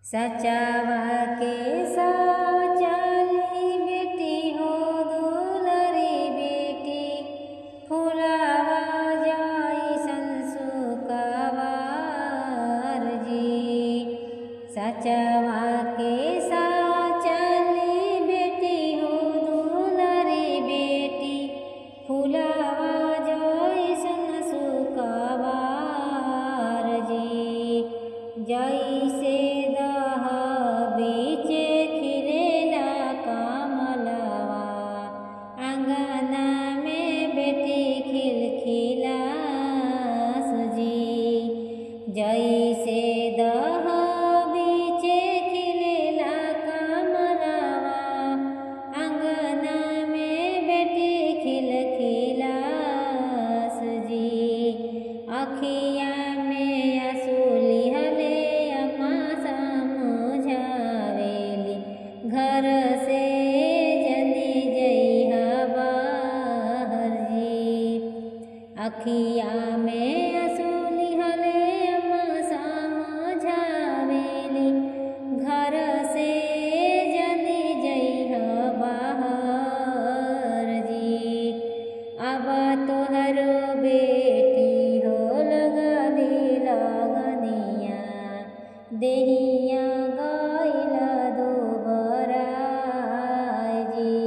सचावा के साचली बेटी हो दुलरी बेटी फुलावा जाई संसुकावार जी। सचावा के साचली बेटी हो दुलरी बेटी फुलावा जाई संसुकावार जी। जैसे बीचे खिलेला कमलवा आंगना में बेटी खिलखिलास जी। जैसे बीचे खिलेला कमलवा आंगना में बेटी खिलखिलास जी। अखिया में आंसुली हले अम्मा समझावेली घर से जनी जइहा बाहर जी। अखिया में आंसुली हले अम्मा समझावेली घर से जनी जइहा बाहर जी। अब तोहरो बेटी हो लगनी लगनिया देहिया गइला दोबराय जी।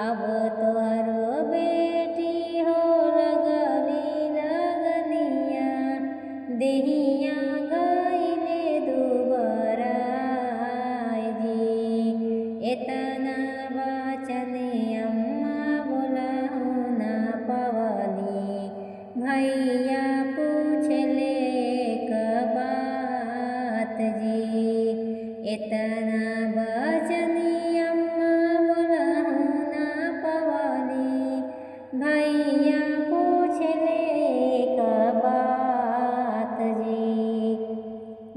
अब तोहरो बेटी हो लगनी लगनिया देहिया गइले दोबराय जी। एतना वचन अम्मा बोलहु ना पवली भैया पूछले एक बात जी। एतना वचन अम्मा बोलहु ना पवली भैया पूछले एक बात जी।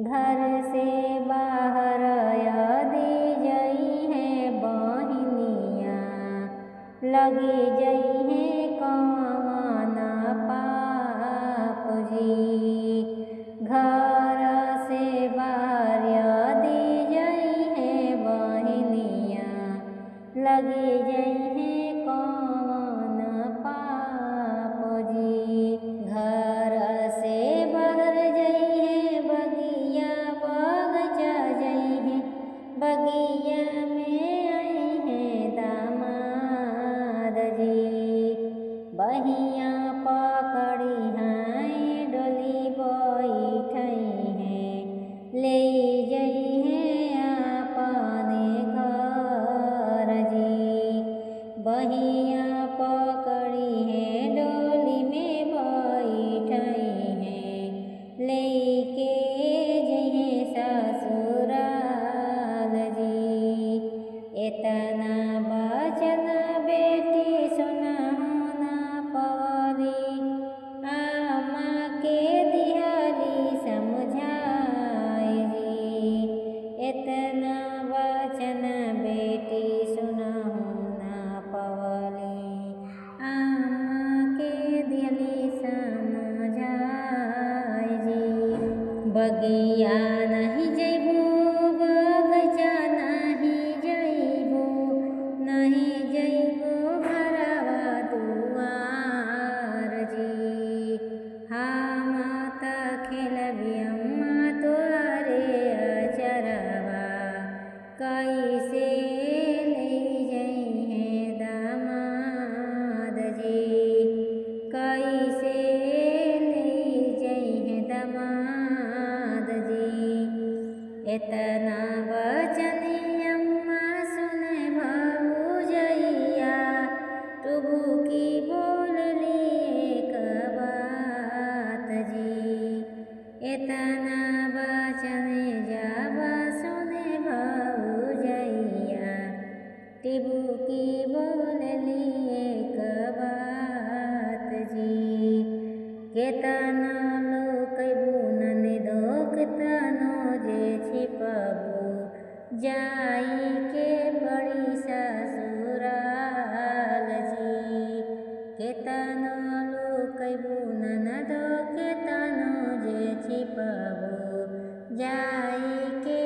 घर से बाहर यदि जई है बहिनिया लगी जई है कौन पाप जी। घर से बाहर यदि जई है बहिनिया लगी जई है कौन पाप जी। घर से बाहर जई है बगिया बगीचा जई है बगिया में आई है दामाद जी। बहिया पकड़ी हैं डोली बैठई हैं ले जई है अपने घर जी। बहिया पकड़ी हैं डोली में बैठई हैं लेके जई ससुराल जी। एतना वचन बेटी सुनहु ना पवली अम्मा के दिहली समझाई जी। एतना वचन बेटी सुनहु ना पवली अम्मा के दिहली समझाई जी। बगिया नहीं जइबो बगीचा नहीं जइबो नहीं जइबो घरवा दुआर जी। हम त खेलबी अम्मा तोहरे अचरवा कैसे ले जई है दामाद जी। कैसे ले जई है दामाद जी। एतना वचन अम्मा सुने भौजैया टुबुकी बोलली एक बात जी। एतना वचन जब सुने भौजैया टुबुकी बोलली एक बात जी। केतना लुकैबू ननदो केतनो जे छिपबू जाई के बड़ी ससुराल जी। केतनो लुकैबू ननदो केतनो जे छिपबू जाई के